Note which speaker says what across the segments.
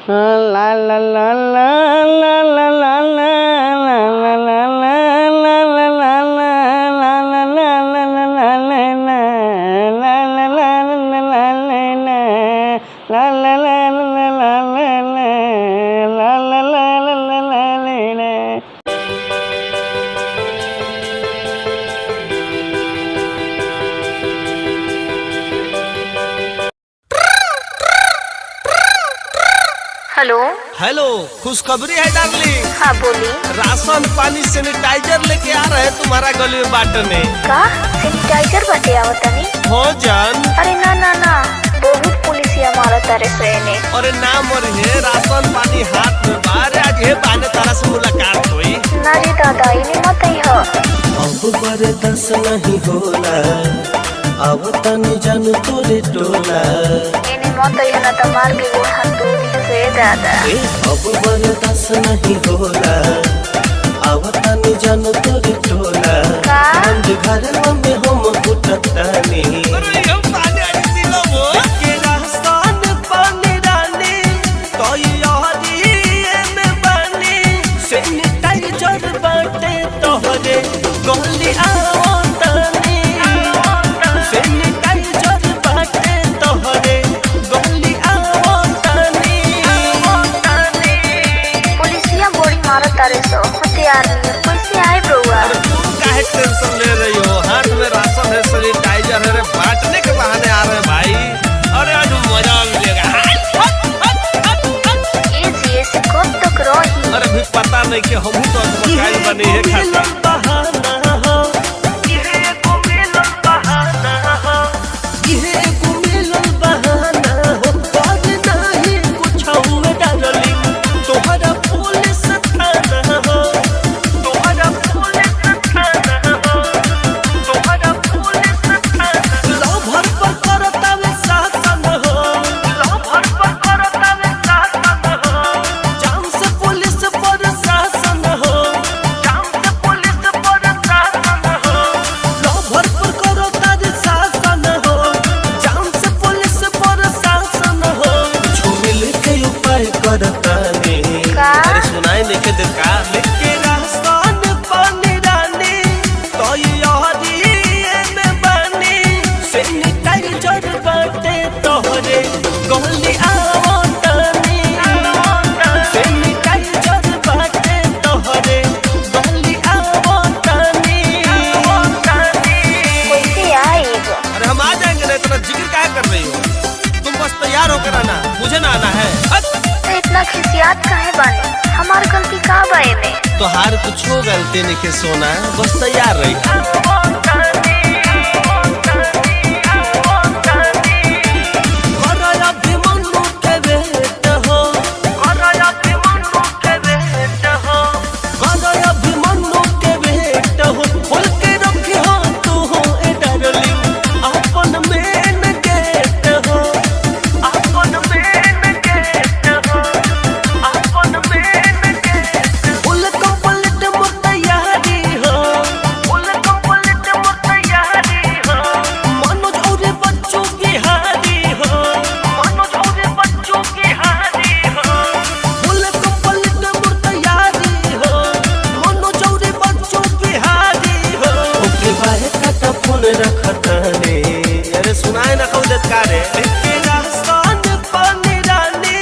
Speaker 1: ला ला ला ला ला ला ला
Speaker 2: हेलो
Speaker 3: हेलो, खुशखबरी है डार्लिंग।
Speaker 2: हाँ बोली।
Speaker 3: राशन पानी सैनिटाइजर लेके आ रहे हैं तुम्हारा गली में बांटने।
Speaker 2: का सैनिटाइजर बाटे आवतनी?
Speaker 3: हो जान।
Speaker 2: अरे ना ना ना, बहुत पुलिसिया मारा तारे सैने।
Speaker 3: अरे नाम और है राशन पानी हाथ में बाहर आज है बाने तारा से मुलाकात हुई।
Speaker 2: ना रे दादा, इन्हें मत ही हो।
Speaker 4: अब बर्दाश्त नहीं होला, अब तनी जानू तोरे टोला।
Speaker 2: इन्हें मत ही ना तो मार के गोड़ हाथ दूर से दादा।
Speaker 4: अब बर्दाश्त नहीं होला, अब तनी जानू तोरे टोला।
Speaker 2: का?
Speaker 4: बंद घर में हम उठतानी।
Speaker 3: अरे ये पानी आज दिलो वो
Speaker 4: के रास्तान पानी रानी, तो यारी में बनी। सैनिटाइजर बाटे तोहरे गली आवतानी। सैनिटाइजर बाटे तोहरे गली आवतानी।
Speaker 2: पुलिसिया गोड़ी मारा तारे सो हथियार लिए कैसे आए बउआ?
Speaker 3: तुम काहे टेंशन ले रही हो? हाथ में राशन है, सैनिटाइजर है, बांटने के बहाने आ रहे हैं भाई। अरे आज मजा मिलेगा।
Speaker 2: ये जी ऐसे कब तक रही?
Speaker 3: अरे भी पता नहीं कि हम तो मकान बने है खाता।
Speaker 4: बहाना हो, इहे एको मिलन बहाना हो, इहे एको मिलन बहाना हो। बाद नहीं कुछ हुए डार्लिंग, तोहरा पुलिस थाना हो, तोहरा पुलिस थाना हो, तोहरा पुलिस थाना। लभर पर करतावे शासन हो, लभर पर करतावे शासन हो। जाम से पुलिस पर शासन हो, जाम से पुलिस पर शासन हो। लभर पर करतावे शासन हो, जाम से पुलिस पर शासन हो। झूमिल के उपाय करतानी।
Speaker 2: का?
Speaker 3: अरे सुनाई नहीं के दिल का।
Speaker 4: लेके रास्तान पानी रानी, तो यारी में बनी। सैनिटाइजर बाटे तोहरे गली आवतानी। सैनिटाइजर बाटे तोहरे गली आवतानी।
Speaker 2: कैसे आएगा?
Speaker 3: अरे हम आ जाएंगे ना, इतना जिक्र काहे कर रही हो? तुम बस तैयार होकर आना, मुझे ना आना है।
Speaker 2: तो इतना खिसियात काहे बाने? हमार गलती का बाए में?
Speaker 3: तो हार कुछ गलती नहीं के सोना, बस तैयार रही।
Speaker 4: करया भिमनु के बेट हो, करया भिमनु के बेट हो, करया भिमनु के बेट हो। खोल के रखी हो तू हो ए डार्लिंग, अपन मेन गेट हो, अपन मेन गेट हो, अपन मेन गेट। फुल कंप्लीट मोर तैयारी हो, फुल कंप्लीट मोर तैयारी हो। मनोज और बच्चों की हारी हो, मनोज और बच्चों की हारी हो। फुल कंप्लीट मोर तैयारी हो, मनोज और बच्चों की हारी हो। ओके बाहे का फोन रखतानी।
Speaker 3: अरे सुनाए ना कहू देत का रे।
Speaker 4: लेके रास्तान पानी रानी,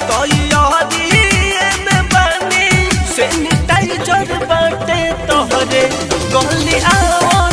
Speaker 4: तो यारी में बनी। सैनिटाइजर बाटे तोहरे गली आवा